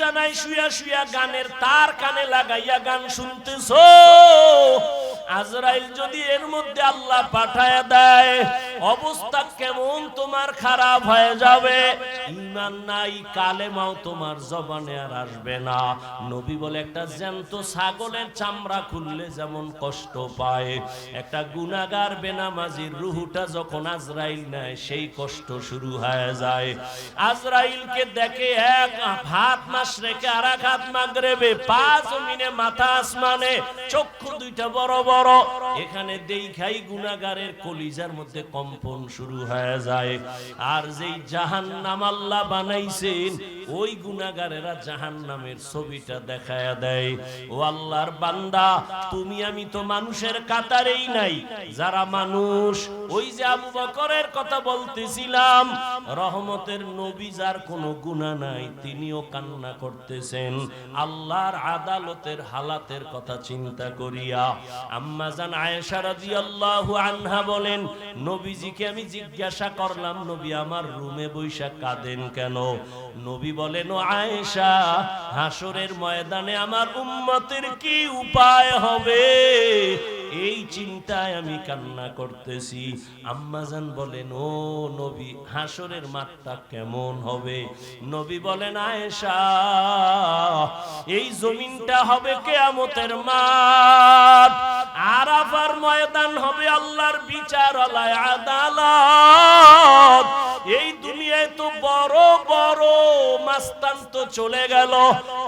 বিছানায় শুয়া শুয়া গানের তার কানে লাগাইয়া গান শুনতেছো, আজরাইল যদি এর মধ্যে আল্লাহ পাঠায়া দেয়, অবস্থা কেমন তোমার খারাপ হয়ে যাবে। ঈমান নাই, কালেমাও তোমার জবানে আর আসবে না। নবী বলে একটা জ্যান্ত ছাগলের চামড়া খুললে যেমন কষ্ট পায়, একটা গুনাহগার বেনামাজির রূহটা যখন আজরাইল নেয় সেই কষ্ট শুরু হয়ে যায়। আজরাইলকে দেখে এক হাত মাশরিকে আর এক হাত মাগরিবে, পা জমিনে মাথা আসমানে, চক্ষু দুইটা বড় বড়। এখানে দেখাই গুনাহগারের কলিজার মধ্যে কম্পন শুরু হয়ে যায়। আর যেই জাহান্নাম আল্লাহ বানাইছেন, ওই গুনাহগারেরা জাহান্নামের ছবিটা দেখায়া দেয়। ও আল্লাহর বান্দা, তুমি আমি তো মানুষের কাতারেই নাই। যারা মানুষ, ওই যে আবু বকরের কথা বলতেছিলাম, রহমতের নবী যার কোনো গুনাহ নাই, তিনিও কান্না করতেছেন আল্লাহর আদালতের হালাতের কথা চিন্তা করিয়া। আম্মা জান আয়েশা রাদিয়াল্লাহু আনহা বলেন, নবীজিকে আমি জিজ্ঞাসা করলাম, নবী আমার রুমে বৈশা কাঁদেন কেন? নবী বলেন, ও আয়েশা, হাসরের ময়দানে আমার উম্মতের কি উপায় হবে, এই চিন্তায় আমি কান্না করতেছি। আম্মাজান বলেন, ও নবী, হাসরের মাঠটা কেমন হবে? নবী বলেন, আয়েশা, এই জমিনটা হবে কিয়ামতের মাঠ, আরাফার ময়দান হবে আল্লাহর বিচারালয়, আদালত। এই দুনিয়ায় তো বড় বড় মাস্তান তো চলে গেল,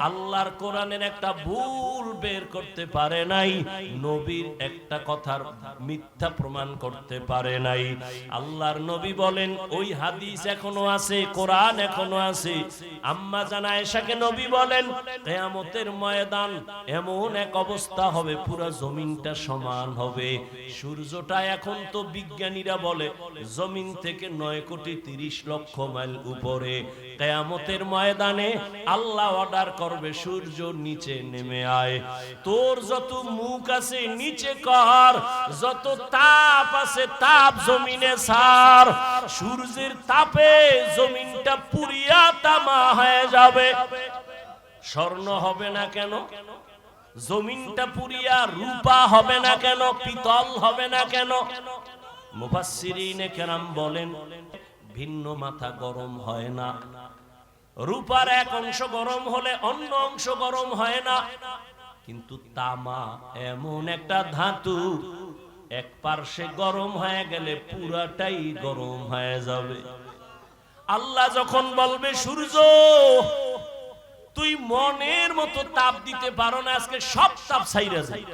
আল্লাহর কোরআনের একটা ভুল বের করতে পারে নাই, নবীর একটা কথার মিথ্যা প্রমাণ করতে পারে নাই। আল্লাহর নবী বলেন, ওই হাদিস এখনো আছে, কোরআন এখনো আছে। আম্মা জান আয়েশাকে নবী বলেন, কিয়ামতের ময়দান এমন এক অবস্থা হবে, পুরো জমিনটা সমান হবে। সূর্যটা এখন তো বিজ্ঞানীরা বলে জমিন থেকে 9,30,00,000 মাইল উপরে। কিয়ামতের ময়দানে আল্লাহ অর্ডার করবে, সূর্য নিচে নেমে আয়, তোর যত মুখ আছে নিচে কর, যত তাপ আছে তাপ জমিনে ছাড়। সূর্যের তাপে জমিনটা পুরিয়া তামা হয়ে যাবে। স্বর্ণ হবে না কেন? জমিনটা পুরিয়া রূপা হবে না কেন? পিতল হবে না কেন? মুফাসসিরিনে কেরাম বলেন, ভিন্ন মাথা গরম হয় না। রূপার এক অংশ গরম হলে অন্য অংশ গরম হয় না, কিন্তু তামা এমন একটা ধাতু, এক পার্শ্বে গরম হয়ে গেলে পুরাটাই গরম হয়ে যাবে। আল্লাহ যখন বলবে, সূর্য তুই মনের মতো তাপ দিতে পারো না, আজকে সব তাপ ছাইরা যায়,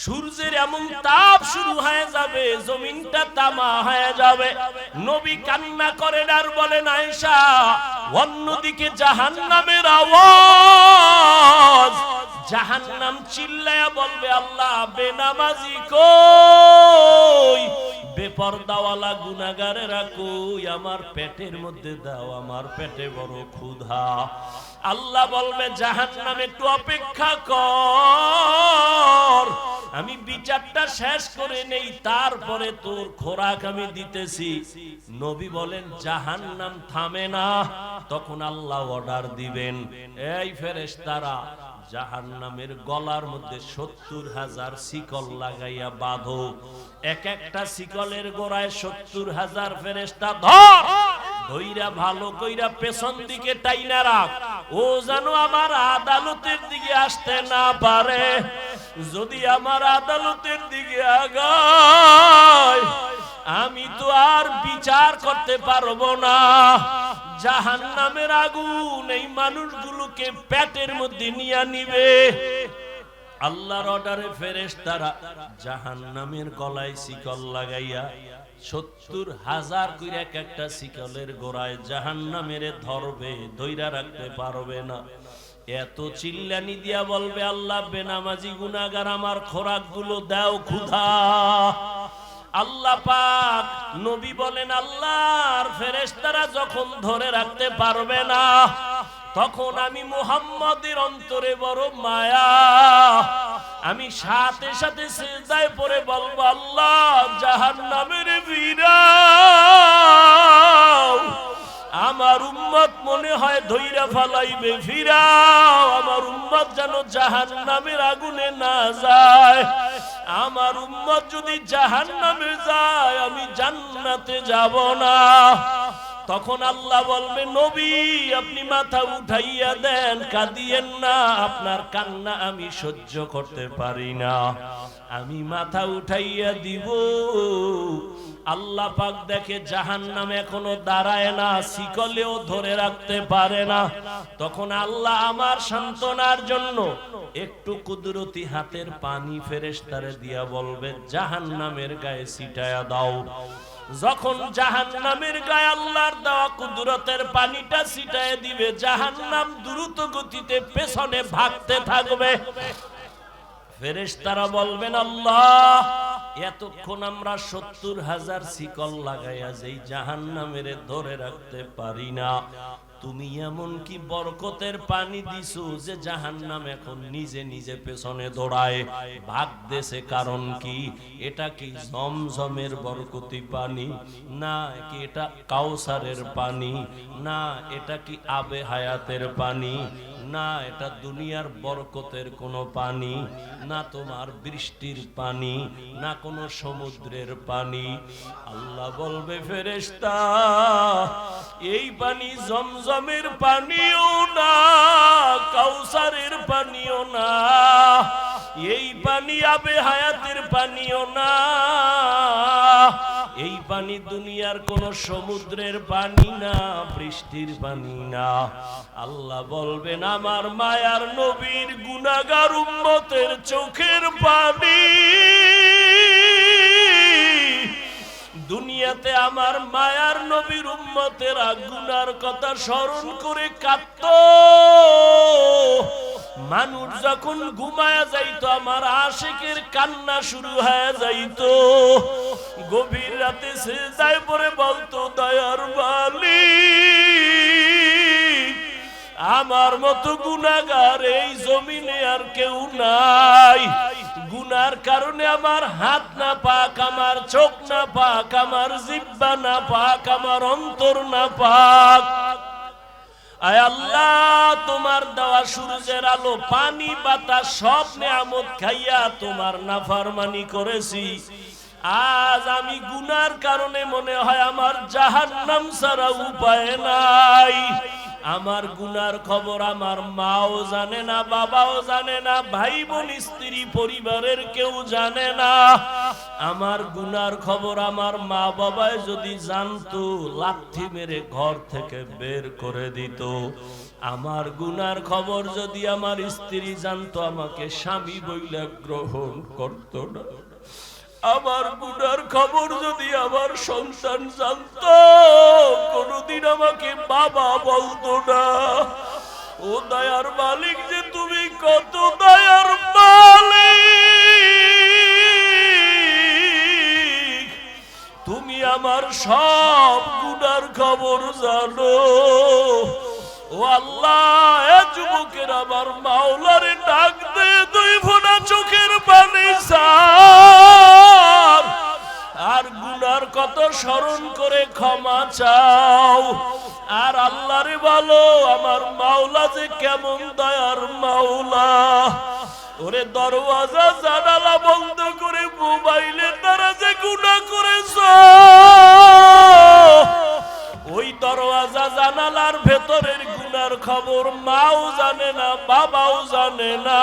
সূর্যের এমন তাপ শুরু হয়ে যাবে, জমিনটা তামা হয়ে যাবে। নবী কান্না করেন আর বলেন, আয়েশা, অন্যদিকে জাহান্নামের আওয়াজ, জাহান্নাম চিল্লায়া বলবে, আল্লাহ বেনামাজি কই, বেপরদাওয়ালা গুনাহগারেরা কই, আমার পেটের মধ্যে দাও, আমার পেটে বড় ক্ষুধা। আল্লাহ বলবে, জাহান্নাম একটু অপেক্ষা কর, আমি বিচারটা শেষ করে নেই, তারপরে তোর খোরাক আমি দিতেছি। নবী বলেন, জাহান্নাম থামে না, তখন আল্লাহ অর্ডার দিবেন, এই ফেরেশতারা জাহান্নামের গলার মধ্যে 70,000 শিকল লাগাইয়া বাঁধো, এক একটা শিকলের গোড়ায় 70,000 ফেরেশতা ধর, ধইরা ভালো কইরা পেছন দিকে টাইনা রাখ, ও যেন আমার আদালতের দিকে আসতে না পারে। যদি আমার আদালতের দিকে আগায়, আমি তো আর বিচার করতে পারবো না। জাহান্নামের আগুন এই মানুষগুলোকে পেটের মধ্যে নিয়ে নিবে। আল্লাহর অর্ডারে ফেরেশতারা জাহান্নামের গলায় শিকল লাগাইয়া 70,000 কইরা এক একটা শিকলের গোড়ায় জাহান্নামের ধরবে, ধইরা রাখতে পারবে না। এত চিল্লানি দিয়া বলবে, আল্লাহ বেনামাজি গুনাহগার আমার খোরাক গুলো দাও, ক্ষুধা। আল্লাহ পাক নবী বলেন, আল্লাহর ফেরেশতারা যখন ধরে রাখতে পারবে না, তখন আমি মুহাম্মদের অন্তরে বড় মায়া, আমি সাথে সাথে সিজদায় পড়ে বলবো, আল্লাহ জাহান্নামের ভিড়াও, আমার উম্মত মনে হয় ধইরা ফালাইবে, ফিরাও আমার উম্মত যেন জাহান্নামের আগুনে না যায়। আমার উম্মত যদি জাহান্নামে যায় আমি জান্নাতে যাব না। তখন আল্লাহ বলবে, নবী আপনি মাথা উঠাইয়া দেন, কাঁদিয়েন না, আপনার কান্না আমি সহ্য করতে পারি না। আমি মাথা উঠাইয়া দিব। আল্লাহ পাক দেখে জাহান্নাম এখনো দাঁড়ায় না, শিকলেও ধরে রাখতে পারে না। তখন আল্লাহ আমার সান্ত্বনার জন্য একটু কুদরতি হাতের পানি ফেরেশতারে দিয়া বলবে, জাহান্নামের গায়ে ছিটায়া দাও। যখন জাহান্নামের গায়ে আল্লাহর দেওয়া কুদরতের পানিটা ছিটায় দিবে, জাহান্নাম দ্রুত গতিতে পেছনে ভাগতে থাকবে। ফেরেশতারা বলবেন, আল্লাহ এতক্ষণ আমরা ৭০,০০০ শিকল লাগাইয়া যেই জাহান্নামের ধরে রাখতে পারি না, তুমি এমন কি বরকতের পানি দিছো যে জাহান্নাম এখন নিজে নিজে পেছনে দৌড়ায় ভাগতেছে? কারণ কি? এটা কি জমজমের বরকতি পানি? না কি এটা কাউসারের পানি? না এটা কি আবে হায়াতের পানি? না এটা দুনিয়ার বরকতের কোনো পানি? না তোমার বৃষ্টির পানি? না কোনো সমুদ্রের পানি? আল্লাহ বলবে, ফেরেশতা এই পানি জমজমের পানিও না, কাউসারের পানিও না, এই পানি আবে হায়াতের পানিও না, এই পানি দুনিয়ার কোন সমুদ্রের পানি না, বৃষ্টির পানি না। আল্লাহ বলবেন, আমার মায়ার নবীর গুনাহগার উম্মতের চোখের পানি। দুনিয়াতে আমার মায়ার নবীর উম্মতেরা গুনার কথা স্মরণ করে কাঁদত। মানুষ যখন ঘুমায়া যাইতো আমার আশিকের কান্না শুরু হয়ে যাইতো। গভীর রাতে সিজদায় পড়ে বলতো, দয়ার মালিক আমার মতো গুনাহগার এই জমিনে আর কেউ নাই। গুনার কারণে আমার হাত না পাক, আমার চোখ না পাক, আমার জিহ্বা না পাক, আমার অন্তর না পাক। আয় আল্লাহ, তোমার দেওয়া সূর্যের আলো, পানি, বাতাস সব নেয়ামত খাইয়া তোমার নাফরমানি করেছি। আজ আমি গুনার কারণে মনে হয় আমার জাহান্নাম ছাড়া উপায় নাই। আমার গুনার খবর আমার মাও জানে না, বাবাও জানে না, ভাই বোন স্ত্রী পরিবারের কেউ জানে না। আমার গুনার খবর আমার মা বাবায় যদি জানতো লাথি মেরে ঘর থেকে বের করে দিত। আমার গুনার খবর যদি আমার স্ত্রী জানতো আমাকে স্বামী বইলে গ্রহণ করতো না। আমার গুনার খবর যদি আমার সন্তান জানতো কোনদিন আমাকে বাবা বলতো না। ও দয়ার মালিক যে তুমি কত দয়ার মালিক, তুমি আমার সব গুনার খবর জানো। ও আল্লাহ, এ যুবকের আমার মাওলারে ডাক দে, দুই ফোঁটা চোখের পানি ছাড়, আর গুনার কত স্মরণ করে ক্ষমা চাও। আর আল্লাহরে বলো, আমার মাওলা যে কেমন দয়ার মাওলা। ওরে দরওয়াজা জানালা বন্ধ করে মোবাইলের দ্বারা যে গুনাহ করেছো, ওই দরওয়াজা জানালার ভেতরের গুনার খবর মাও জানে না, বাবাও জানে না।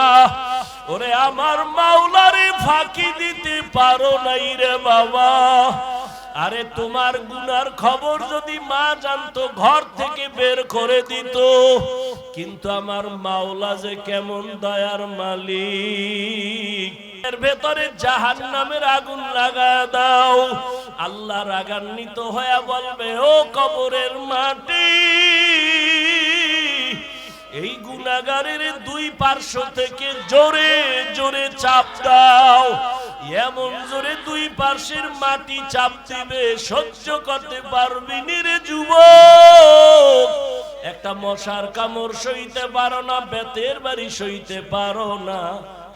ওরে আমার মাওলারে ফাঁকি দিতে পারো নাই রে বাবা। আরে তোমার গুনার খবর যদি মা জানতো ঘর থেকে বের করে দিত। কিন্তু আমার মাওলা যে কেমন দয়ার মালিক, এর ভেতরে জাহান্নামের আগুন লাগায় দাও। আল্লাহ রাগান্বিত হয়ে বলবে, ও কবরের মাটি, এই গুনাহগারের দুই পার্শ্ব থেকে জোরে জোরে চাপ দাও। এমন জোরে দুই পার্শ্বের মাটি চাপ দিবে সহ্য করতে পারবি নি রে যুবক। একটা মশার কামড় সইতে পারো না, বেতের বাড়ি সইতে পারো না,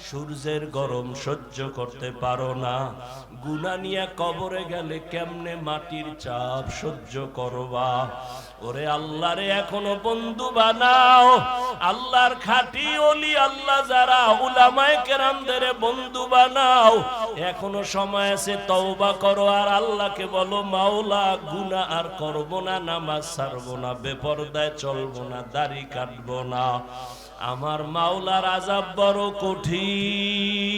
সূর্যের গরম সহ্য করতে পারো না। গুনাহ নিয়ে কবরে গেলে কেমনে মাটির চাপ সহ্য করবা? ওরে আল্লাহরে এখনো বন্ধু বানাও, আল্লাহর খাঁটি ওলি আল্লাহ যারা উলামায়ে কেরামদের বন্ধু বানাও। এখনো সময় আছে, তওবা করো আর আল্লাহকে বলো মাওলা গুনাহ আর করব না, নামাজ ছাড়বো না, বেপরদায় চলবো না, দাড়ি কাটবো না। আমার মাওলার আযাব বড় কঠিন।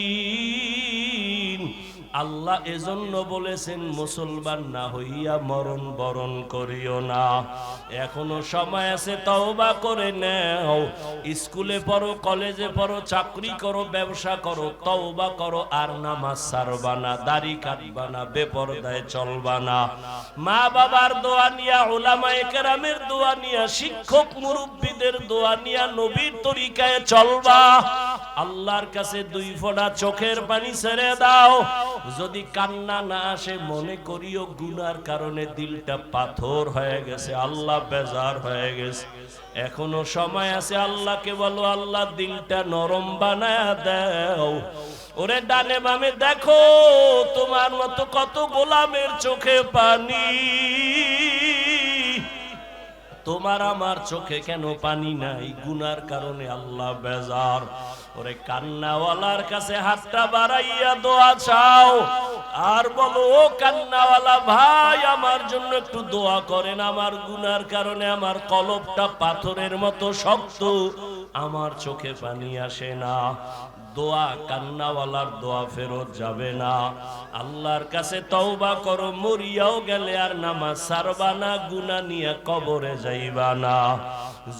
আল্লাহ এজন্য বলেছেন মুসলমান না হইয়া মরণ বরণ করিও না। এখনো সময় আছে, তওবা করে নাও। স্কুলে পড়ো, কলেজে পড়ো, চাকরি করো, ব্যবসা করো, তওবা করো আর নামাজ ছাড়বা না, দাড়ি কাটবা না, বেপরদায় চলবা না। মা বাবার দোয়া নিয়া, উলামায়ে কেরামের দোয়া নিয়া, শিক্ষক মুরব্বিদের দোয়া নিয়া নবীর তরিকায় চলবা। আল্লাহর কাছে 2 ফোঁটা চোখের পানি ছেড়ে দাও। যদি কান্না না আসে, মনে করিও গুনার কারণে দিলটা পাথর হয়ে গেছে, আল্লাহ বেজার হয়ে গেছে। এখনো সময় আছে, আল্লাহকে বলো আল্লাহ দিলটা নরম বানায়া দাও। ওরে ডানে বামে দেখো, তোমার মতো কত গোলামের চোখে পানি, তোমার আমার চোখে কেন পানি নাই? গুনার কারণে আল্লাহ বেজার। ওরে কান্নাওয়ালার কাছে হাতটা বাড়াইয়া দোয়া চাও আর বলো, ও কান্নাওয়ালা ভাই, আমার জন্য একটু দোয়া করেন। আমার গুনার কারণে আমার কলবটা পাথরের মতো শক্ত, আমার চোখে পানি আসে না। দোয়া, কান্নাওয়ালার দোয়া ফেরত যাবে না। আল্লাহর কাছে তওবা করো, মরিয়াও গেলে আর নামাজ ছাড়বা না, গুনাহ নিয়ে কবরে যাইবা না।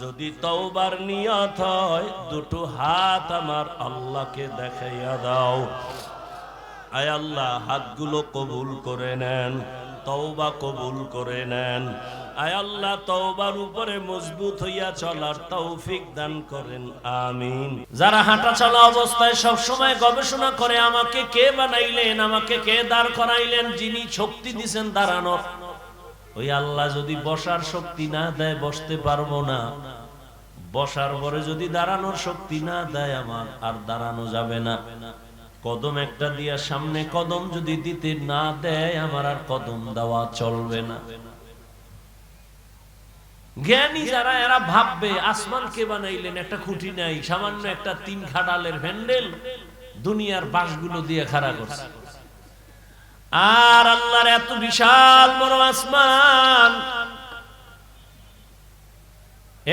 যদি তওবার নিয়ত হয়, 2টো হাত আমার আল্লাহকে দেখাইয়া দাও। আয় আল্লাহ, হাতগুলো কবুল করে নেন, তওবা কবুল করে নেন। আয় আল্লাহ, তওবার উপরে মজবুত হইয়া চলার তৌফিক দান করেন, আমিন। যারা হাঁটা চলা অবস্থায় সব সময় গবেষণা করে, আমাকে কে বানাইলেন, আমাকে কে দাঁড় করাইলেন, যিনি শক্তি দিবেন দাঁড়ানোর, ওই আল্লাহ যদি বসার শক্তি না দেয়, বসতে পারবো না। বসার পরে যদি দাঁড়ানোর শক্তি না দেয়, আমার আর দাঁড়ানো যাবে না। কদম একটা দিয়া সামনে কদম যদি দিতে না দেয়, আমার আর কদম দেওয়া চলবে না। জ্ঞানী যারা, এরা ভাববে আসমান কে বানাইলেন, একটা খুঁটি নাই, সামান্য একটা 3 খাটালের হ্যান্ডেল দুনিয়ার বাঁশগুলো দিয়ে খাড়া করছে। আর আল্লাহর এত বিশাল বড় আসমান,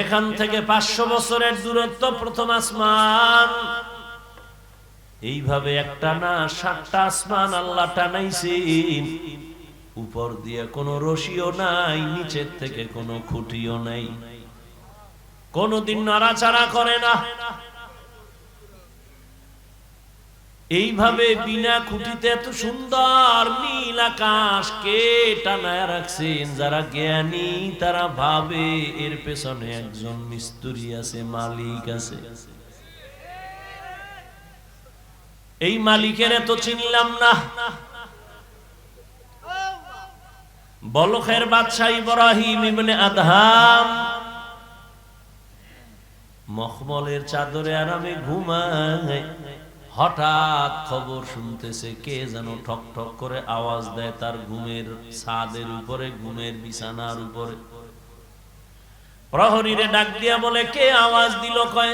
এখান থেকে 500 বছরের দূরত্ব প্রথম আসমান। এইভাবে একটা না 7টা আসমান আল্লাহ টানাইছেন। উপর দিয়ে কোনো রশিও নাই, নিচের থেকে কোনো খুঁটিও নাই, কোনদিন নাড়াচাড়া করে না। এইভাবে বিনা খুঁটিতে এত সুন্দর নীল আকাশ কে টানায় রাখছেন? যারা জ্ঞানী তারা ভাবে এর পেছনে একজন মিস্ত্রি আছে, মালিক আছে। এই মালিকের তো চিনলাম না। বলখের বাদশাহ ইব্রাহিম ইবনে আদহাম মখমলের চাদরে আরামে ঘুমায়, হঠাৎ খবর শুনতেছে কে যেন ঠক ঠক করে আওয়াজ দেয় তার ঘুমের ছাদের উপরে, ঘুমের বিছানার উপরে। প্রহরীরে ডাক দিয়া বলে, কে আওয়াজ দিল? কয়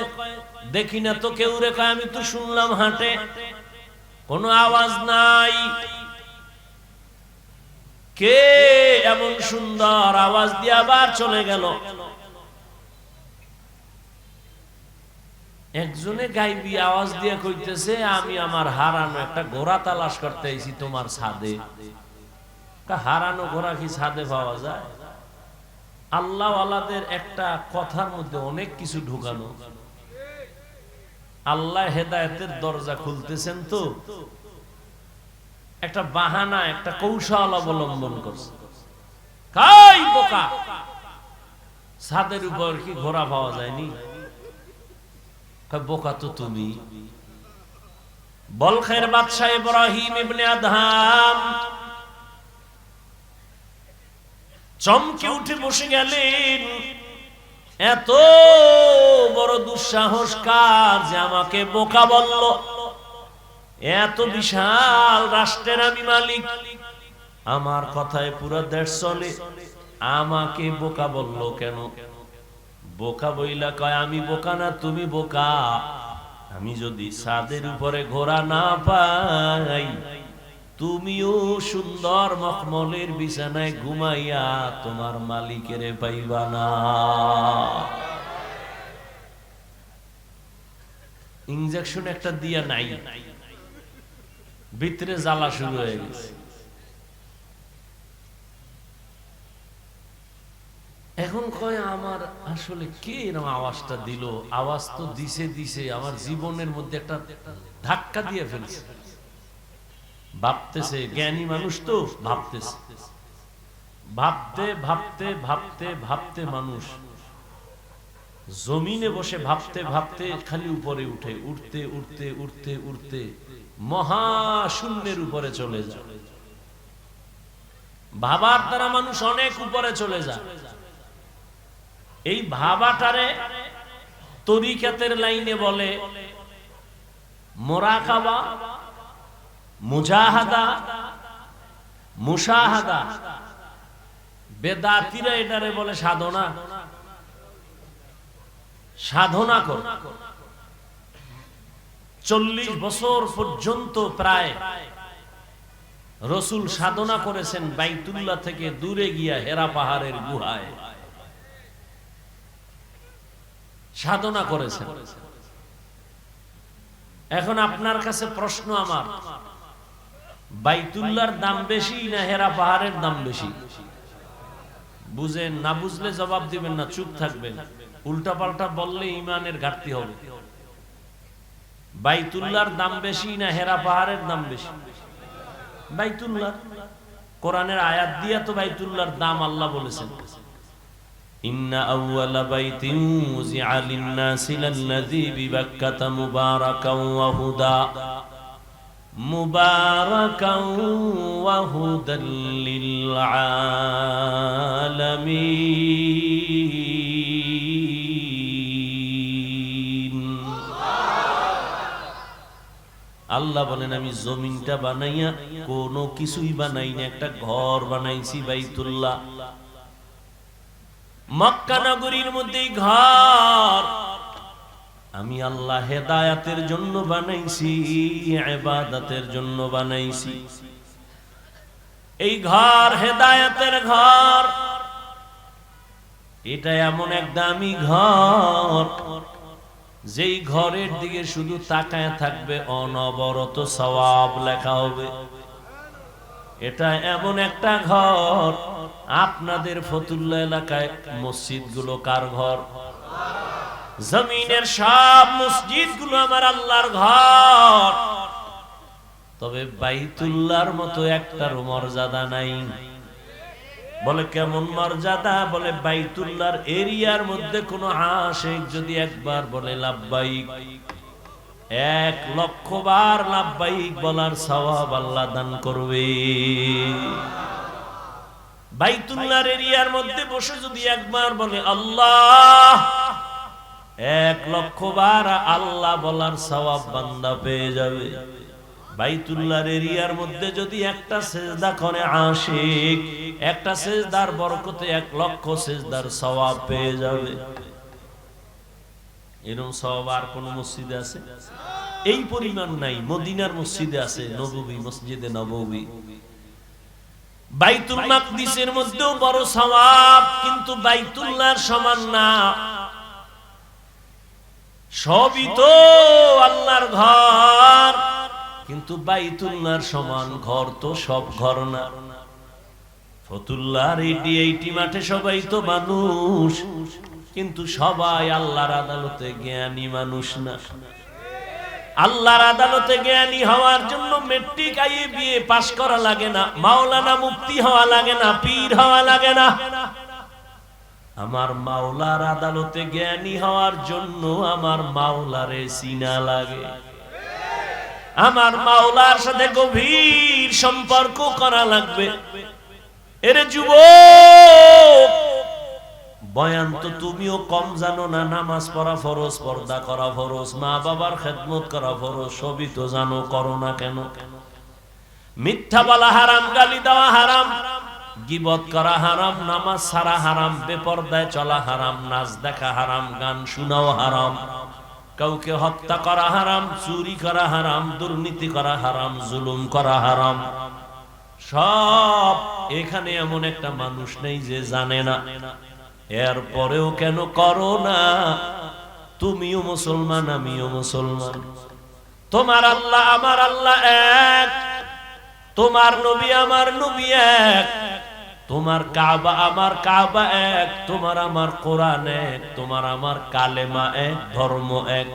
দেখি না তো কেউ রে। কয় আমি তো শুনলাম হাঁটে, কোনো আওয়াজ নাই। কে এমন সুন্দর আওয়াজ দিয়ে আবার চলে গেল? একজনে গাইবি আওয়াজ দিয়ে কইতেছে, আমি আমার হারানো একটা ঘোড়া তালাশ করতে আইছি তোমার ছাদে। হারানো ঘোড়া কি ছাদে পাওয়া যায়? আল্লাহ ওয়ালাদের একটা কথার মধ্যে অনেক কিছু ঢুকানো। আল্লাহ হেদায়েতের দরজা খুলতেছেন তো একটা বাহানা, একটা কৌশল অবলম্বন করছে। কাই বোকা, ছাদের উপর কি ঘোড়া পাওয়া যায়নি? বোকা তো তুমি। বলখের বাদশাহ ইব্রাহিম ইবনে আদহাম চমকে উঠে বসে গেলেন। এত বড় দুঃসাহস কার যে আমাকে বোকা বলল? এত বিশাল রাষ্ট্রের আমি মালিক, আমার কথায় পুরো দেশ চলে, আমাকে বোকা বললো কেন? বোকা বইলা কয় আমি বোকা না, তুমি বোকা। আমি যদি ছাদের উপরে ঘোড়া না পাই, তুমিও সুন্দর মখমলের বিছানায় ঘুমাইয়া তোমার মালিকেরে পাইবা না। ইনজেকশন একটা দিয়া নাই, ভিতরে জ্বালা শুরু হয়ে গেছে। এখন কয় আমার আসলে কে এরকম আওয়াজটা দিল? আওয়াজ তো দিছে আমার জীবনের মধ্যে একটা ধাক্কা দিয়ে ফেলছে। ভাবতেছে, জ্ঞানী মানুষ তো ভাবতেছে, ভাবতে ভাবতে ভাবতে ভাবতে মানুষ জমিনে বসে ভাবতে ভাবতে খালি উপরে উঠে, উঠতে উঠতে উঠতে উঠতে মহাশূন্যের উপরে চলে যায়। ভাবার দ্বারা মানুষ অনেক উপরে চলে যায়। এই ভাবাটারে তরিকাতের লাইনে বলে মুরাকাবা, মুজাহাদা, মুশাহাদা। বেদাতীরা এটারে বলে সাধনা। সাধনা কর। 40 বছর পর্যন্ত প্রায় রাসূল সাধনা করেছেন বাইতুল্লাহ থেকে দূরে গিয়া হেরা পাহাড়ের গুহায় সাধনা করেছেন। এখন আপনার কাছে প্রশ্ন আমার, বাইতুল্লাহর দাম বেশি না হেরা পাহাড়ের দাম বেশি? বুঝেন না, বুঝলে জবাব দিবেন না, চুপ থাকবেন। উল্টা পাল্টা বললে ঈমানের ঘাটতি হবে। বাইতুল্লাহর দাম বেশি না হেরা পাহাড়ের দাম বেশি? বাইতুল্লাহ। কোরআনের আয়াত দিয়া তো বাইতুল্লাহর দাম আল্লাহ বলেছেন, ইন্না আউওয়ালা বাইতিন উযিআ লিন-নাসি লাল্লাযী বিবাক্কাতা মুবারাকান ওয়া হুদা, মুবারাকান ওয়া হুদাল লিল আলামিন। আল্লাহ বলেন আমি জমিনটা বানাইয়া কোনো কিছুই বানাই না, একটা ঘর বানাইছি বাইতুল্লাহ। মক্কা নগরীর মধ্যে ঘর আমি আল্লাহ হেদায়েতের জন্য বানাইছি, ইবাদতের জন্য বানাইছি। এই ঘর হেদায়েতের ঘর। এটা এমন এক দামি ঘর, যেই ঘরের দিকে শুধু তাকায় থাকবে অনবরত সওয়াব লেখা হবে। এটা এমন একটা ঘর, আপনাদের ফতুল্লাহ এলাকায় মসজিদ গুলো কার ঘর? জমিনের সব মসজিদ গুলো আমার আল্লাহর ঘর, তবে বাইতুল্লাহর মতো একটার মর্যাদা নাই। বলে কেমন মর্যাদা? বলে বাইতুল্লাহর এরিয়ার মধ্যে কোন আশিক যদি একবার বলে লাব্বাইক, 1,00,000 বার লাব্বাইক বলার সওয়াব আল্লাহ দান করবে। বাইতুল্লাহর এরিয়ার মধ্যে বসে যদি একবার বলে আল্লাহ, 1,00,000 বার আল্লাহ বলার সওয়াব বান্দা পেয়ে যাবে। বাইতুল্লাহর এরিয়ার মধ্যে যদি একটা সিজদা করে আশিক, একটা সিজদার বরকতে 1,00,000 সিজদার সওয়াব পেয়ে যাবে। এরকম সওয়াব আর কোন মসজিদে আছে? এই পরিমাণ নাই। মদিনার মসজিদে আছে, নববী, মসজিদে নববী। বাইতুল মাকদিসের মধ্যেও বড় সওয়াব, কিন্তু বাইতুল্লাহর সমান না। সবই তো আল্লাহর ঘর, কিন্তু বাইতুল্লাহর সমান ঘর তো সব ঘর না। ফতুল্লাহর এইটি মাঠে সবাই তো মানুষ, কিন্তু সবাই আল্লাহর আদালতে জ্ঞানী মানুষ না। আল্লাহর আদালতে জ্ঞানী হওয়ার জন্য মেট্রিক IABA পাস করা লাগে না, মাওলানা মুফতি হওয়া লাগে না, পীর হওয়া লাগে না। আমার মাওলার আদালতে জ্ঞানী হওয়ার জন্য আমার মাওলারে চিনা লাগে, আমার মাওলার সাথে গভীর সম্পর্ক করা লাগবে। এরে যুবক, বয়ান তো তুমিও কম জানো না। নামাজ পড়া ফরজ, পর্দা করা ফরজ, মা বাবার খেদমত করা ফরজ, সবই তো জানো, করো না কেন? মিথ্যা বলা হারাম, গালি দেওয়া হারাম, গীবত করা হারাম, নামাজ ছাড়া হারাম, বেপরদায় চলা হারাম, নাচ দেখা হারাম, গান শোনাও হারাম, কাউকে হত্যা করা হারাম, চুরি করা হারাম, দুর্নীতি করা হারাম, জুলুম করা হারাম। সব এখানে এমন একটা মানুষ নেই যে জানে না। এরপরেও কেন করো না? তুমিও মুসলমান, আমিও মুসলমান। তোমার আল্লাহ আমার আল্লাহ এক, তোমার নবী আমার নবী এক, তোমার কাবা আমার কাবা এক, তোমার আমার কোরআন এক, তোমার আমার কালেমা এক, ধর্ম এক।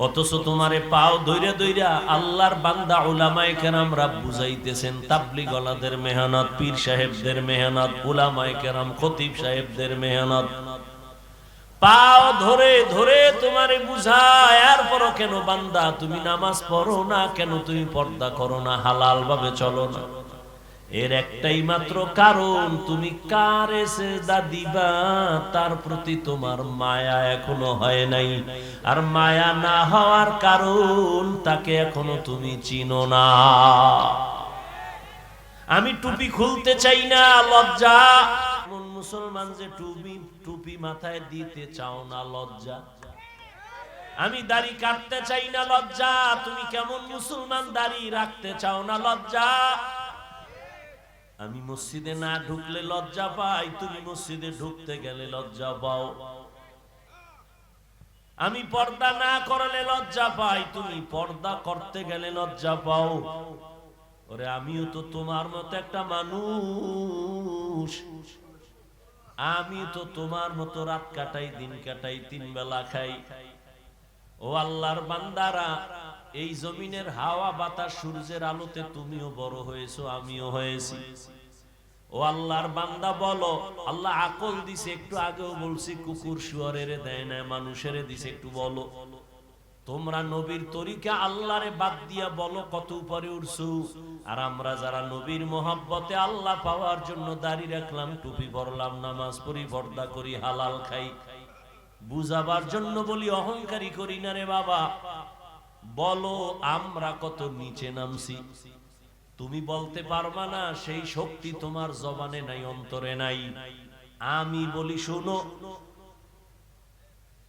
অথচ তোমারে পাও ধইরা ধইরা আল্লাহর বান্দা উলামায়ে কেরামরা বুঝাইতেছেন। তাবলীগওয়ালাদের মেহনত, পীর সাহেবদের মেহনত, উলামায়ে কেরাম খতিব সাহেবদের মেহনত, পাও ধরে ধরে তোমারে বুঝায়। এরপরও কেন বান্দা তুমি নামাজ পড়ো না? কেন তুমি পর্দা করো না? হালাল ভাবে চলো না? এর একটাই মাত্র কারণ, তুমি কারে সেজদা দিবা তার প্রতি তোমার মায়া এখনো হয় নাই। আর মায়া না হওয়ার কারণ, তাকে এখনো তুমি চিনো না। আমি টুপি খুলতে চাই না, লজ্জা। কোন মুসলমান যে টুপি মাথায় দিতে চাও না, লজ্জা। আমি দাড়ি কাটতে চাই না, লজ্জা। তুমি কেমন মুসলমান দাড়ি রাখতে চাও না, লজ্জা। আমি মসজিদে না ঢুকলে লজ্জা পাই, তুমি মসজিদে ঢুকতে গেলে লজ্জা পাও। আমি পর্দা না করলে লজ্জা পাই, তুমি পর্দা করতে গেলে লজ্জা পাও। ওরে আমিও তো তোমার মতো একটা মানুষ, আমি তো তোমার মতো রাত কাটাই, দিন কাটাই, 3 বেলা খাই। ও আল্লাহর বান্দারা, এই জমিনের হাওয়া বাতাস সূর্যের আলোতে তুমিও বড় হয়েছো, আমিও হয়েছি। ও আল্লাহর বান্দা বলো, আল্লাহ আকল দিছে, একটু আগেও বলছি কুকুর শুয়োরের দেয় না, মানুষের দিছে, একটু বলো তোমরা নবীর তরিকা আল্লাহরে বাদ দিয়া বলো কত উপরে উঠছো। আর আমরা যারা নবীর মোহাব্বতে আল্লাহ পাওয়ার জন্য দাড়ি রাখলাম, টুপি পরলাম, নামাজ পড়ি, পর্দা করি, হালাল খাই, বুঝাবার জন্য বলি, অহংকারী করি না রে বাবা। বলো আমরা কত নিচে নামছি। তুমি বলতে পারবা না, সেই শক্তি তোমার জবানে নাই, অন্তরে নাই। আমি বলি শোনো,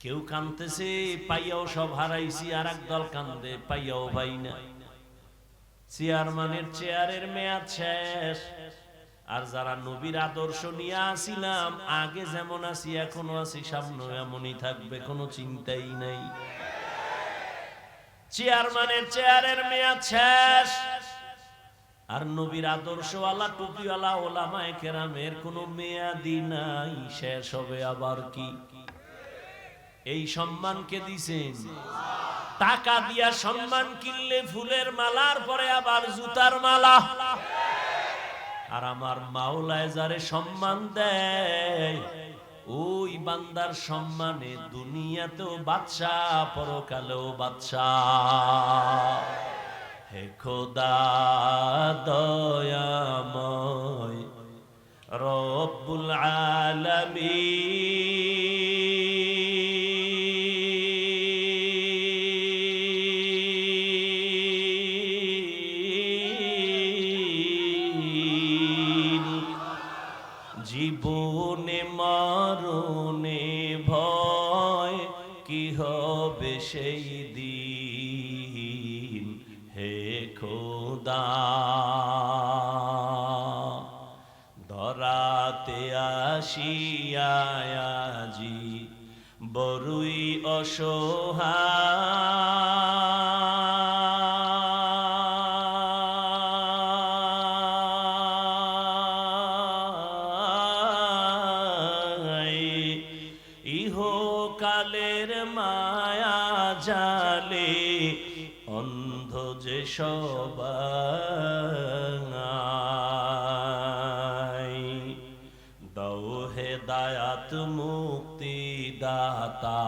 কেউ কাঁদতেছে পাইয়াও সব হারাইছি, আর একদল কান্দে পাইয়াও পাই না। চেয়ারম্যানের চেয়ারের মেয়াদ শেষ। আর যারা নবীর আদর্শ নিয়ে আসিলাম, আগে যেমন আছি এখনো আছি, সামনে এমনই থাকবে, কোনো চিন্তাই নাই। চেয়ারম্যানের চেয়ারের মেয়াদ শেষ, আর নবীর আদর্শওয়ালা টুপিওয়ালা ওলামায়ে কেরামের কোনো মেয়াদি নাই, শেষ হবে আবার কি। এই সম্মানকে দিছেন, টাকা দিয়া সম্মান কিনলে ফুলের মালার পরে আবার জুতার মালা। আর আমার মাওলায় যারে সম্মান দেয়, ওই বান্দার সম্মানে দুনিয়াতেও বাদশাহ, পরকালেও বাদশাহ। হে খোদা দয়াময় রব্বুল আলামিন, জীবনে মরণে ভয় কি হবে সেই দিন। হে খোদা ধরাতে আসিয়াজি বড়ই অসহায়, ইহকালের মায়া জালে অন্ধ যে সবাই। দাও হেদায়াত মুক্তি দাতা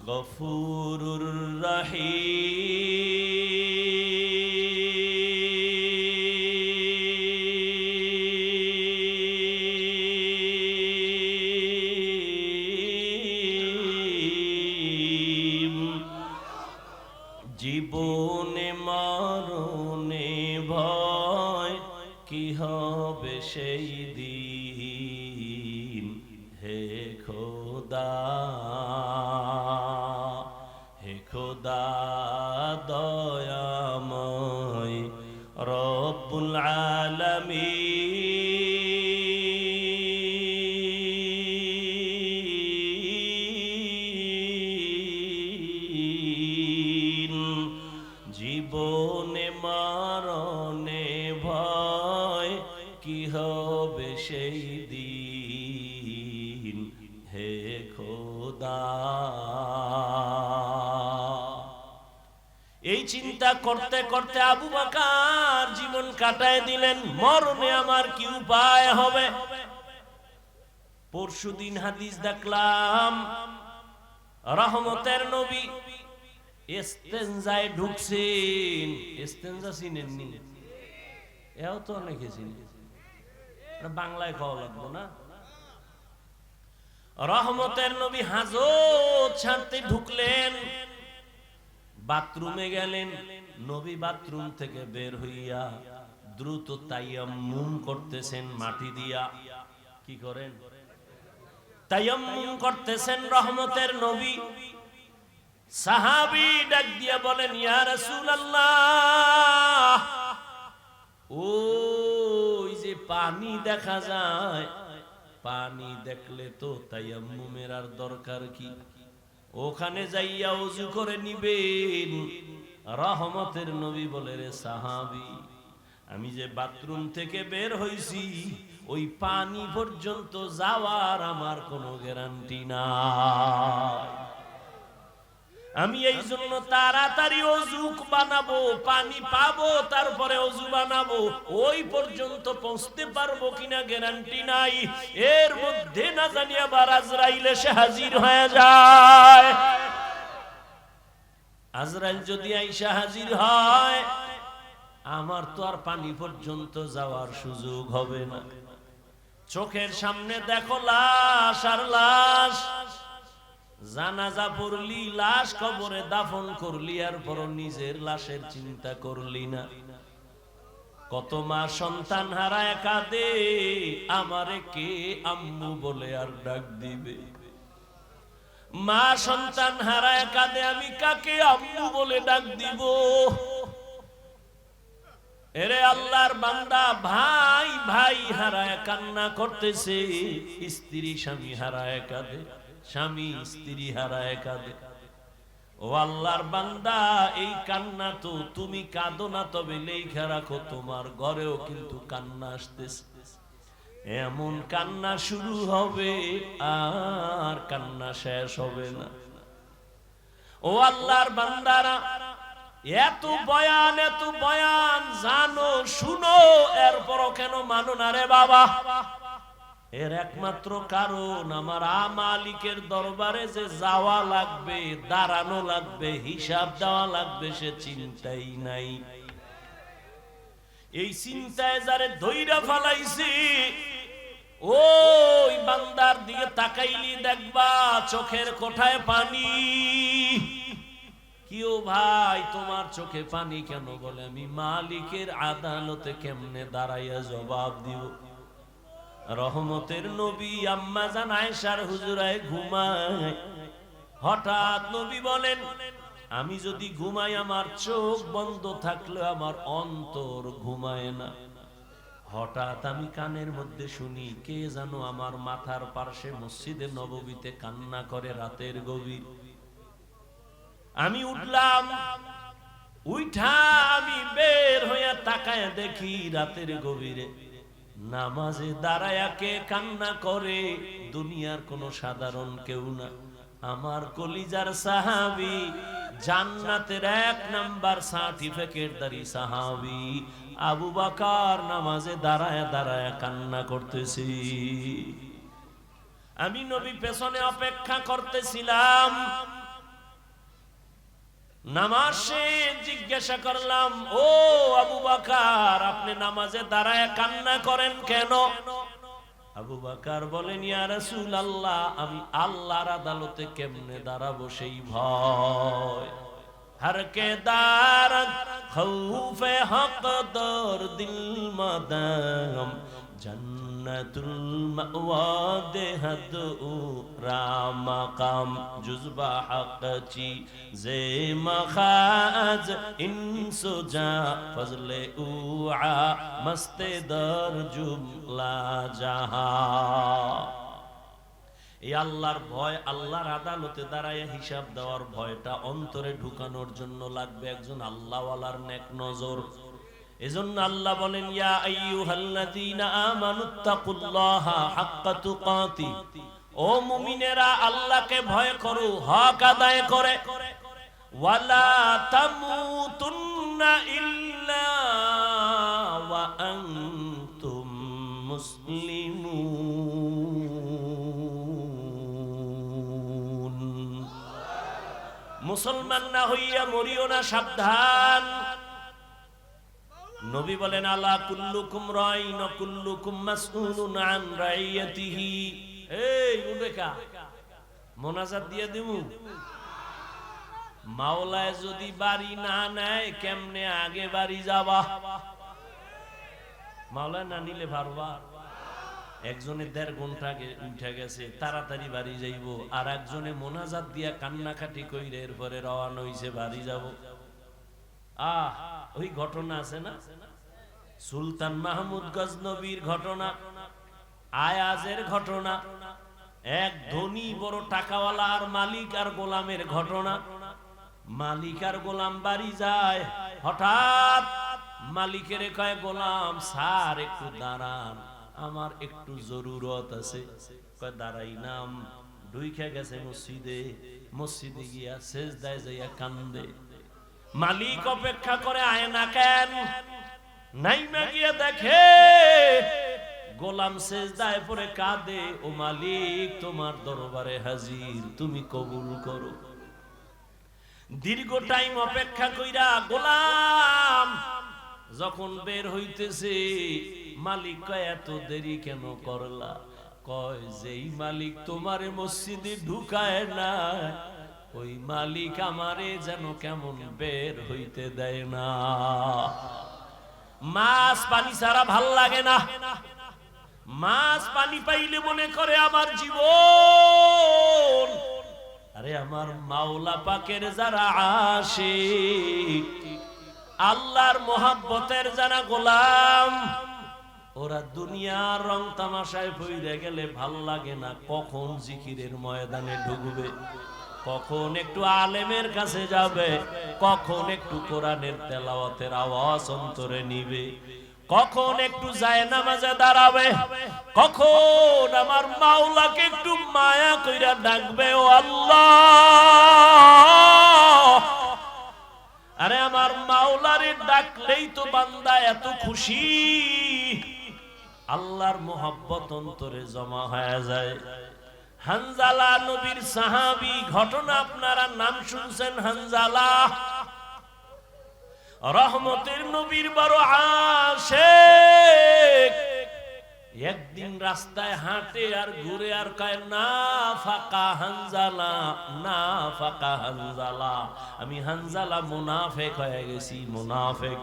গফুরুর রহিম, জীবনে মরণে ভয় কি হয় খোদা। এই চিন্তা করতে করতে আবু বকর জীবন কাটায় দিলেন। মরণে আমার কি উপায় হবে? পরশুদিন হাদিস দেখলাম, রহমতের নবী ইস্তেনজায় ঢুকছেন। ইস্তেনজা চিনেননি? এও তো অনেকে চিনি, বাংলায় খাওয়া লাগবো না। রহমতের নবী হাজত ছাড়তে ঢুকলেন, বাথরুমে গেলেন। নবী বাথরুম থেকে বের হইয়া দ্রুত তায়াম্মুম করতেছেন মাটি দিয়া। কি করেন? তায়াম্মুম করতেছেন রহমতের নবী। সাহাবী ডাক দিয়া বলেন, ইয়া রাসূলুল্লাহ, ওই যে পানি দেখা যায়, পানি দেখলে তো তায়াম্মুমের আর দরকার কি? ওখানে যাইয়া ওযু করে নিবেন। রহমতের নবী বলে, রে সাহাবী, আমি যে বাথরুম থেকে বের হইছি, ওই পানি পর্যন্ত যাওয়ার আমার কোনো গ্যারান্টি নাই। আমি এই জন্য তাড়াতাড়ি ওযু বানাবো, পানি পাবো, তারপরে ওযু বানাবো। ওই পর্যন্ত পৌঁছতে পারবো কিনা গ্যারান্টি নাই। এর মধ্যে না জানি আবার আজরাইল এসে হাজির হয়ে যায়। আজরাইল যদি আইসা হাজির হয়, আমার তো আর পানি পর্যন্ত যাওয়ার সুযোগ হবে না। চোখের সামনে দেখো লাশ আর লাশ। জানাজা পড়লি, লাশ কবরে দাফন করলি, আর পর নিজের লাশের চিন্তা করলি না। কত মা সন্তান হারায় কাঁদে, আমারে কে আম্মু বলে আর ডাক দিবে? মা সন্তান হারায় কাঁদে, আমি কাকে আম্মু বলে ডাক দিব? এরে আল্লাহর বান্দা, ভাই ভাই হারায় কান্না করতেছে, স্ত্রী স্বামী হারায় কাঁদে, স্বামী স্ত্রী হারায় কাঁদে। ও আল্লাহর বান্দা, এই কান্না তো তুমি কাঁদো না, তবে লেখা রাখো তোমার ঘরেও কিন্তু কান্না আসতেছে। এমন কান্না শুরু হবে, আর কান্না শেষ হবে না। ও আল্লাহর বান্দারা, এত বয়ান জানো, শুনো, এরপরও কেন মানো না রে বাবা? এর একমাত্র কারণ, আমার মালিকের দরবারে যে যাওয়া লাগবে, দাঁড়ানো লাগবে, হিসাব দেওয়া লাগবে, সে চিন্তাই নাই। এই চিন্তায় যারে ধইরা ফালাইছি, ওই বান্দার দিকে তাকাইলি দেখবা চোখের কোঠায় পানি। কিও ভাই, তোমার চোখে পানি কেন? বলে, আমি মালিকের আদালতে কেমনে দাঁড়াইয়া জবাব দিব? রহমতের নবী আম্মা জান আয়েশার হুজরায় ঘুমায়। হঠাৎ নবী বলেন, আমি যদি ঘুমাই, আমার চোখ বন্ধ থাকলে আমার অন্তর ঘুমায় না। হঠাৎ আমি কানের মধ্যে শুনি, কে জানো আমার মাথার পার্শ্বে মসজিদে নববীতে কান্না করে রাতের গভীর। আমি উঠলাম, উঠা আমি বের হইয়া তাকায় দেখি রাতের গভীরে নামাজে দাঁড়ায়া কে কান্না করে? দুনিয়ার কোন সাধারণ কেউ না, আমার কলিজার সাহাবী, জান্নাতের 1 নাম্বার সার্টিফিকেটধারী সাহাবী আবু বকর নামাজে দাঁড়ায়া দাঁড়ায়া কান্না করতেছি। আমি নবী পেছনে অপেক্ষা করতেছিলাম। নামাজে জিজ্ঞাসা করলাম, ও আবু বকর, আপনি নামাজে দাঁড়ায় কান্না করেন কেন? আবু বকর বলেন, ইয়া রাসূলুল্লাহ, আমি আল্লাহর আদালতে কেমনে দাঁড়াবো সেই ভয়। हर के दारत खौफे हक दर दिल मदम जन्नतुल मअवा देहत रामकाम जुज़बा हक़ची ज़े मखाज इंसुजा फज़ले उआ मस्ते दर जुमला जहा। এই আল্লাহর ভয়, আল্লাহর আদালতে দাঁড়ায় হিসাব দেওয়ার ভয়টা অন্তরে ঢুকানোর জন্য লাগবে একজন আল্লাহওয়ালার নেক নজর। এজন্য আল্লাহ বলেন, ইয়া আইয়ুহাল্লাযীনা আমানুত্তাকুল্লাহা হাক্কা তুকাতি ও মুমিনেরা আল্লাহকে ভয় করো, হক আদায় করে। ওয়ালা তামুতুন্না ইল্লা ওয়া আনতুম মুসলিমুন। মুসলমান না হইয়া মরিও না, সাবধান। নবী বলেন আলা কুল্লুকুম রাইন ওয়া কুল্লুকুম মাসউলুন আন রাইয়াতিহি। এই উডেকা মোনাজাত দিয়ে দিমু। মাওলায় যদি বাড়ি না নেয় কেমনে আগে বাড়ি যাবা? মাওলায় না নিলে পারবা? একজনে 1.5 ঘন্টা আগে উঠে গেছে, তাড়াতাড়ি বাড়ি যাইব, আর একজনে মোনাজাত দিয়া কান্নাকাটি কইরে এরপরে রওনা হইছে বাড়ি যাব। ওই ঘটনা আছে না, সুলতান মাহমুদ গজনবীর ঘটনা, আয়াজের ঘটনা, এক ধনী বড় টাকাওয়ালা আর মালিক আর গোলামের ঘটনা। মালিক আর গোলাম বাড়ি যায়, হঠাৎ মালিকের কয় গোলাম, স্যার একটু দাঁড়ান, আমার একটু জরুরত আছে। কয় দাঁড়াই নাম। ঢুইকা গেছে মসজিদে, মসজিদে গিয়া সেজদায় যাইয়া কান্দে। মালিক অপেক্ষা করে, আয় না কেন? নাইমা গিয়ে দেখে গোলাম সেজদায় পড়ে কাঁদে। ও মালিক, তোমার দরবারে হাজির, তুমি কবুল করো। দীর্ঘ টাইম অপেক্ষা কইরা গোলাম যখন বের হইতেছে, মালিক কয় এত দেরি কেন করলা? কয় যেই মালিক তোমারে মসজিদে ঢুকায় না, ওই মালিক আমারে যেন কেমন বের হইতে দেয় না। মাছ পানি ছাড়া ভাল লাগে না। মাছ পানি পাইলে মনে করে আমার জীবন। আরে আমার মাওলা পাকের যারা আশিক, আল্লাহর মোহাব্বতের যারা গোলাম, ওরা দুনিয়ার রং তামাশায় পইড়ে গেলে ভাল লাগে না। কখন জিকিরের ময়দানে ঢুকবে, কখন একটু আলেমের কাছে যাবে, কখন একটু কোরআনের তেলাওয়াতের আওয়াজ অন্তরে নিবে, কখন একটু জায়নামাজে দাঁড়াবে, কখন আমার মাওলাকে একটু মায়া কইরা ডাকবে, ও আল্লাহ। আরে আমার মাওলারে ডাকলেই তো বান্দা এত খুশি, আল্লাহর মোহাব্বত অন্তরে জমা হয়ে যায়। হানজালা নবীর সাহাবী, ঘটনা আপনারা নাম শুনছেন। হানজালা রহমতের নবীর বড় আশিক। একদিন রাস্তায় হাঁটে আর ঘুরে আর কয়, না ফাকা হানজালা, না ফাকা হানজালা, আমি হানজালা মুনাফিক হয়ে গেছি, মুনাফিক।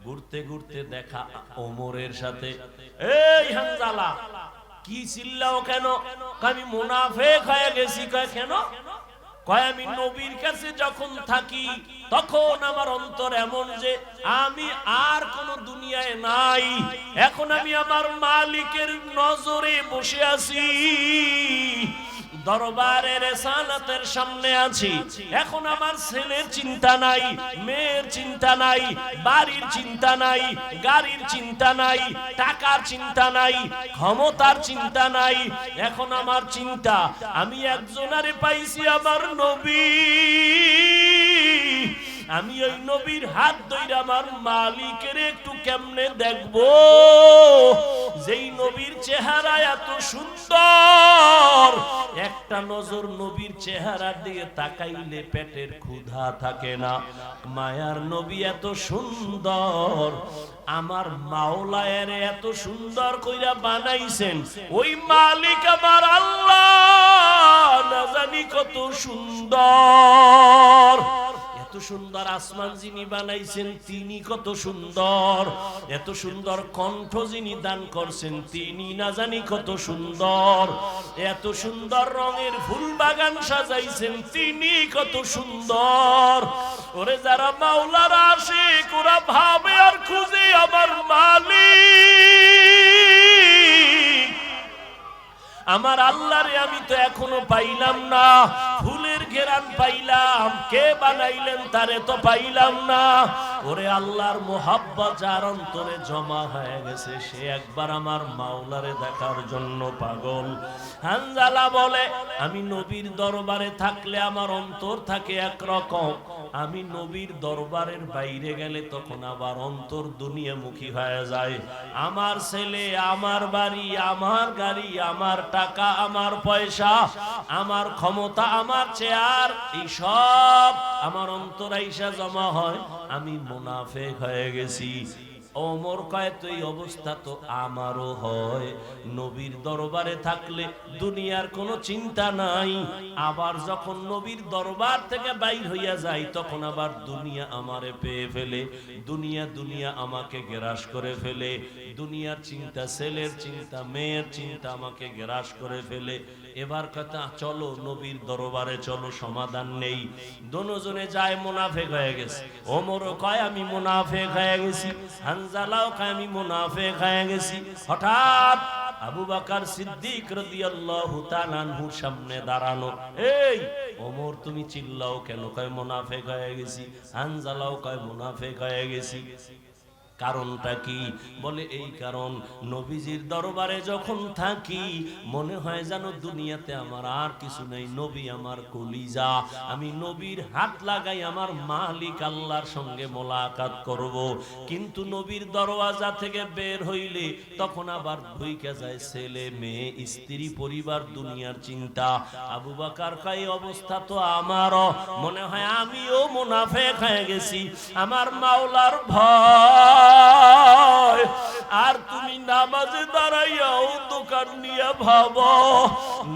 ঘুরতে ঘুরতে দেখা ওমরের সাথে। এই হানজালা, কি চিল্লাও কেন? আমি মুনাফিক হয়ে গেছি। কয় কেন? কয় আমি নবীর কাছে যখন থাকি তখন আমার অন্তর এমন যে আমি আর কোন দুনিয়ায় নাই, এখন আমি আমার মালিকের নজরে বসে আছি, দরবারের রেসালাতের সামনে আছি। এখন আমার ছেলের চিন্তা নাই, মেয়ের চিন্তা নাই, বাড়ির চিন্তা নাই, গাড়ির চিন্তা নাই, টাকার চিন্তা নাই, ক্ষমতার চিন্তা নাই। এখন আমার চিন্তা, আমি একজনারে পাইছি, আমার নবী। আমি ওই নবীর হাত ধরে আমার মালিকের একটু কেমনে দেখবো, যেই নবীর চেহারা এত সুন্দর, একটা নজর নবীর চেহারার দিকে তাকাইলে পেটের ক্ষুধা থাকে না। মায়ার নবী এত সুন্দর, আমার মাওলায়ের এত সুন্দর কইরা বানাইছেন, ওই মালিক আমার আল্লাহ না জানি কত সুন্দর। এত সুন্দর আসমান যিনি বানাইছেন তিনি কত সুন্দর, এত সুন্দর কণ্ঠ যিনি দান করছেন তিনি না জানি কত সুন্দর, এত সুন্দর রঙের ফুল বাগান সাজাইছেন তিনি কত সুন্দর। ওরে যারা মাওলার আশিক ওরা ভাবে আর খুঁজে আমার মালিক, আমার আল্লাহরে আমি তো এখনো পাইলাম না। ফুলের ঘেরান পাইলাম, কে বানাইলেন তারে তো পাইলাম না। ওরে আল্লাহর মোহাব্বত যার অন্তরে জমা হয়ে গেছে, সে একবার আমার মাওলারে দেখার জন্য পাগল। হানজালা বলে, আমি নবীর দরবারে থাকলে আমার অন্তর থাকে একরকম, আমি নবীর দরবারের বাইরে গেলে তখন আবার অন্তর দুনিয়ামুখী হয়ে যায়। আমার ছেলে, আমার বাড়ি, আমার গাড়ি, আমার টাকা, আমার পয়সা, আমার ক্ষমতা, আমার চেয়ার, এই সব আমার অন্তর আইসা জমা হয়, আমি মুনাফিক হয়ে গেছি। ওমর কয়, তো এই অবস্থা তো আমারও হয়। নবীর দরবারে থাকলে দুনিয়ার কোনো চিন্তা নাই, আবার যখন নবীর দরবার থেকে বাইর হইয়া যায় তখন আবার দুনিয়া আমারে পেয়ে ফেলে, দুনিয়া দুনিয়া আমাকে গ্রাস করে ফেলে, দুনিয়ার চিন্তা, ছেলের চিন্তা, মেয়ের চিন্তা আমাকে গ্রাস করে ফেলে। এবার কথা, চলো নবীর দরবারে চলো, সমাধান নেই। দুজনে যায়, মুনাফিক হয়ে গেছে। ওমরও কয় আমি মুনাফিক হয়ে গেছি, হানজালাও কয় আমি মুনাফিক হয়ে গেছি। হঠাৎ আবু বকর সিদ্দিক রাদিয়াল্লাহু তাআলা আনহুর সামনে দাঁড়ানো। এই ওমর, তুমি চিল্লাও কেন? কয় মুনাফিক হয়ে গেছি। হানজালাও কয় মুনাফিক হয়ে গেছি। কারণটা কি? বলে এই কারণ, নবীজির দরবারে যখন থাকি মনে হয় যেন দুনিয়াতে আমার আর কিছু নেই, নবী আমার কলিজা, আমি নবীর হাত লাগাই আমার মালিক আল্লাহর সঙ্গে মোলাকাত করব। কিন্তু নবীর দরওয়াজা থেকে বের হইলে তখন আবার ঢুইকা যায় ছেলে, মেয়ে, স্ত্রী, পরিবার, দুনিয়ার চিন্তা। আবু বকর কয়, অবস্থা তো আমারও, মনে হয় আমিও মুনাফিক হয়ে গেছি, আমার মাওলার ভয়। আর তুমি নামাজে দাঁড়াইয়াও দোকান নিয়ে ভাবো,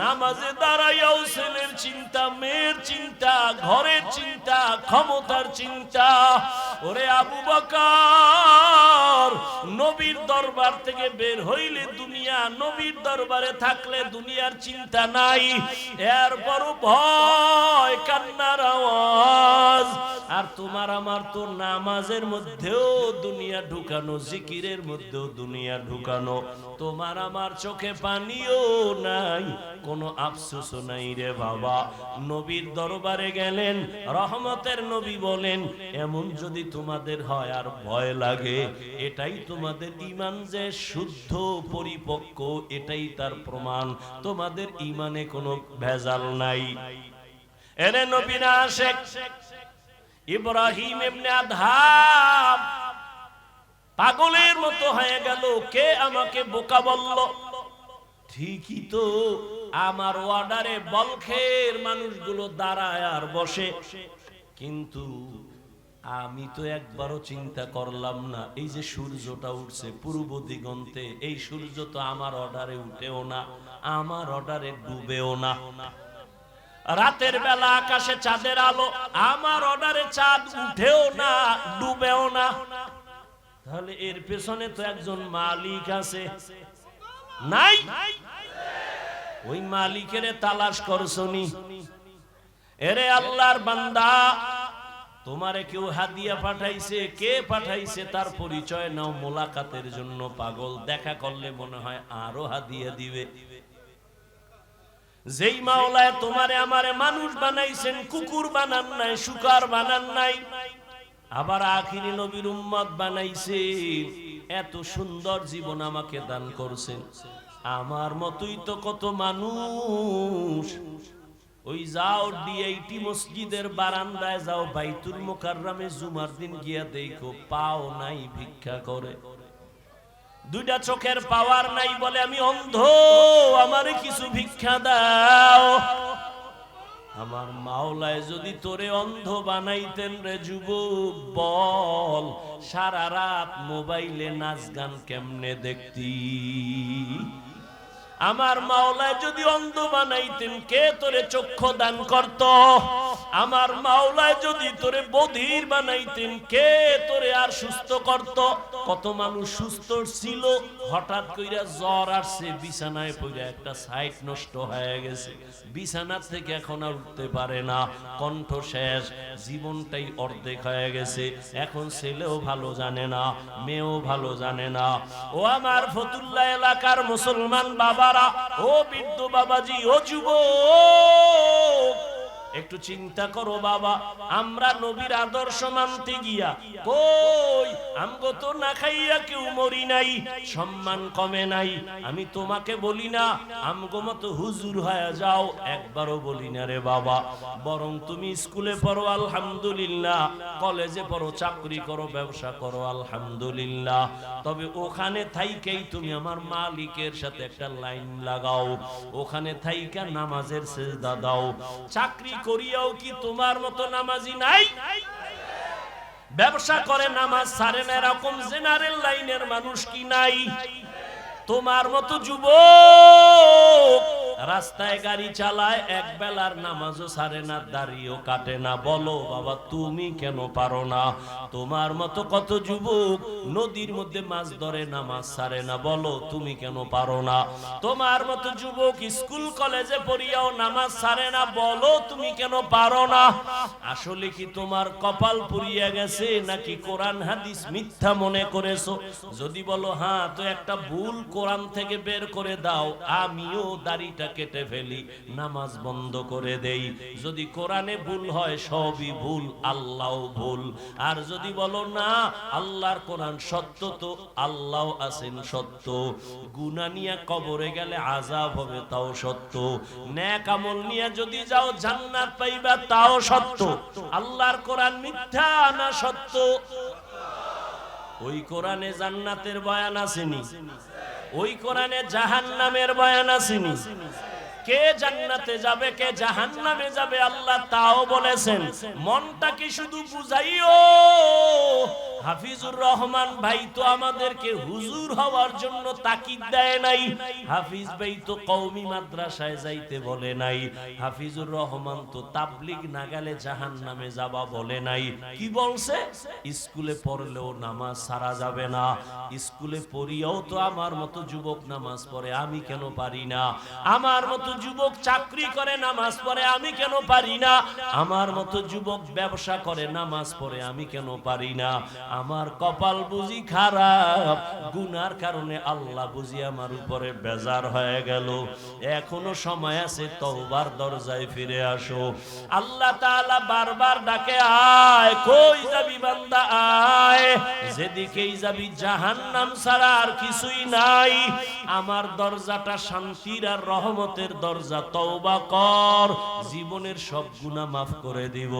নামাজে দাঁড়াইয়াও ছেলের চিন্তা, মেয়ের চিন্তা, ঘরের চিন্তা, ক্ষমতার চিন্তা। ওরে আবু বকর, নবীর দরবার থেকে বের হইলে দুনিয়া, নবীর দরবারে থাকলে দুনিয়ার চিন্তা নাই, এরপরও ভয়, কান্নার আওয়াজ। আর তোমার আমার তো নামাজের মধ্যেও দুনিয়া ঢুকানো, জিকিরের মধ্যেও দুনিয়া ঢুকানো। তোমার আমার চোখে পানিও নাই, কোনো আফসোসও নাই রে বাবা। নবীর দরবারে গেলেন, রহমতের নবী বলেন, এমন যদি তোমাদের হয় আর ভয় লাগে, এটাই তোমাদের ঈমান যে শুদ্ধ পরিপক্ক, এটাই তার প্রমাণ, তোমাদের ঈমানে কোনো ভেজাল নাই। এরে নবীর আশিক ইব্রাহিম ইবনে আদহাম পাগলের মতো হয়ে গেল, কে আমাকে বোকা বলল? ঠিকই তো, আমার ওয়ার্ডারে বলখের মানুষগুলো দাঁড়ায় আর বসে, কিন্তু আমি তো একবারও চিন্তা করলাম না, এই যে সূর্যটা উঠছে পূর্ব দিগন্তে, এই সূর্য তো আমার অর্ডারে উঠেও না, আমার অর্ডারে ডুবেও না। রাতের বেলা আকাশে চাঁদের আলো, আমার অর্ডারে চাঁদ উঠেও না, ডুবেও না। তাহলে এর পেছনে তো একজন মালিক আছে, নাই? ওই মালিকের তালাশ করছনি? এরে আল্লাহর বান্দা, তোমারে কেউ হাদিয়া পাঠাইছে, কে পাঠাইছে তার পরিচয় নাও, মোলাকাতের জন্য পাগল, দেখা করলে মনে হয় আরো হাদিয়া দিবে। যেই মাওলায় তোমারে আমারে মানুষ বানাইছেন, কুকুর বানান নাই, শুকর বানান নাই, আবার আখিরি নবীর উম্মত বানাইছেন, এত সুন্দর জীবন আমাকে দান করছেন। আমার মতোই তো কত মানুষ, ওই যাও ডিআইটি মসজিদের বারান্দায় যাও, বাইতুল মুকাররমে জুমার দিন গিয়া দেখো, পাও নাই, ভিক্ষা করে। দুইটা চোখের পাওয়ার নাই, বলে আমি অন্ধ, আমারে কিছু ভিক্ষা দাও। আমার মাওলায় যদি তোরে অন্ধ বানাইতেন রে যুবক, বল সারা রাত মোবাইলে নাচ গান কেমনে দেখতি? আমার মাওলায় যদি অন্ধ বানাইতেন, কে তোরে চক্ষু দান করত? আমার মাওলায় যদি তোরে বধির বানাইতেন, কে তোরে আর সুস্থ করত? কত মানুষ সুস্থ ছিল, হঠাৎ কইরা জ্বর আসছে, বিছানায় পড়ে একটা সাইট নষ্ট হয়ে গেছে, বিছানা থেকে এখন আর উঠতে পারে না, কণ্ঠ শেষ, জীবনটাই অর্ধেক হয়ে গেছে। এখন ছেলেও ভালো জানে না, মেয়েও ভালো জানে না। ও আমার ফতুল্লাহ এলাকার মুসলমান বাবারা, ও বৃদ্ধ বাবাজি, ও যুবক, একটু চিন্তা করো বাবা, আমরা নবীর আদর্শ মানতে গিয়া কই আমগো তো না খাইয়া কেউ মরি নাই, সম্মান কমে নাই। আমি তোমাকে বলি না আমগো মতো হুজুর হয়ে যাও, একবারও বলি না রে বাবা। বরং তুমি স্কুলে পড়ো আলহামদুলিল্লাহ, কলেজে পড়ো, চাকরি করো, ব্যবসা করো আলহামদুলিল্লাহ, তবে ওখানে থাইকেই তুমি আমার মালিকের সাথে একটা লাইন লাগাও, ওখানে থাইকা নামাজের সিজদা দাও। চাকরি করিয়াও কি তোমার মতো নামাজি নাই? ব্যবসা করে নামাজ ছাড়ে না এরকম জেনারেল লাইনের মানুষ কি নাই? তোমার মতো যুবক রাস্তায় গাড়ি চালায়, এক বেলার নামাজও ছাড়ে না, দাড়িও কাটে না। বলো বাবা তুমি কেন পারো না? তোমার মতো কত যুবক নদীর মধ্যে মাছ ধরে, নামাজ ছাড়ে না, বলো তুমি কেন পারো না? তোমার মতো যুবক স্কুল কলেজে পড়িয়াও নামাজ ছাড়ে না, বলো তুমি কেন পারো না? আসলে কি তোমার কপাল পুড়িয়া গেছে, নাকি কোরআন হাদিস মিথ্যা মনে করেছো? যদি বলো হ্যাঁ, তো একটা ভুল কোরআন থেকে বের করে দাও, আমিও দাড়িটা কেটে ফেলি, নামাজ বন্ধ করে দেই। যদি কোরআনে ভুল হয় সবই ভুল, আল্লাহ ভুল। আর যদি বলো না আল্লাহর কোরআন সত্য, তো আল্লাহ আছেন সত্য, গুনাহ নিয়ে কবরে গেলে আযাব হবে তাও সত্য, নেক আমল নিয়ে যদি যাও জান্নাত পাইবা তাও সত্য। আল্লাহর কোরআন মিথ্যা না সত্য? ওই কোরআনে জান্নাতের বয়ান আসেনি, ওই কোরআনে জাহান্নামের বয়ান আসেনি। কে জান্নাতে যাবে কে জাহান্নামে যাবে আল্লাহ তাও বলেছেন। মনটা কি শুধু বুঝাইও? হাফিজুর রহমান ভাই তো আমাদেরকে হুজুর হওয়ার জন্য তাকিদ দেয় নাই, হাফিজ ভাই তো কওমি মাদ্রাসায় যাইতে বলে নাই, হাফিজুর রহমান তো তাবলিগ না গেলে জাহান্নামে যাবা বলে নাই। কি বলছে? স্কুলে পড়লেও নামাজ ছাড়া যাবে না। স্কুলে পড়িয়াও তো আমার মতো যুবক নামাজ পড়ে, আমি কেন পারি না? আমার মতো যুবক চাকরি করে নামাজ পড়ে, আমি কেন পারি না? আমার মতো যুবক ব্যবসা করে নামাজ পড়ে, আমি কেন পারি না? আমার কপাল বুঝি খারাপ, গুনার কারণে আল্লাহ বুঝি আমার উপরে বেজার হয়ে গেল। এখনো সময় আছে, তওবার দরজায় ফিরে আসো। আল্লাহ তাআলা বারবার ডাকে, আয়, কই যাবি বান্দা আয়, যেদিকেই যাবি জাহান্নাম ছাড়া আর কিছুই নাই। আমার দরজাটা শান্তির আর রহমতের দরজা, তওবা কর, জীবনের সব গুনাহ মাফ করে দিব।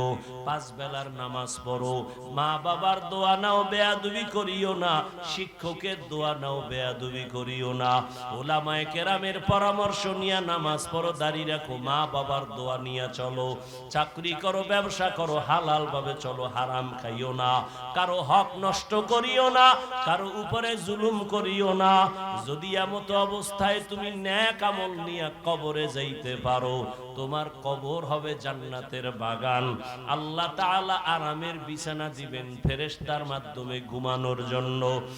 5 বেলার নামাজ পড়ো, মা বাবার দোয়া নাও, বেয়াদবি করিও না, শিক্ষকের দোয়া নাও, বেয়াদবি করিও না, ওলামায়ে কেরামের পরামর্শ নিয়ে নামাজ পড়ো, দাঁড়িয়ে রাখো, মা বাবার দোয়া নিয়ে চলো, চাকরি করো, ব্যবসা করো, হালাল ভাবে চলো, হারাম খাইও না, কারো হক নষ্ট করিও না, কারো উপরে জুলুম করিও না। যদি এমত অবস্থায় তুমি নেক আমল নিয়ে কবরে যাইতে পারো, তোমার কবর হবে জান্নাতের বাগান। আল্লাহ তাআলা আরামের বিছানা দিবেন ফেরেশতার মাধ্যমে ঘুমানোর জন্য।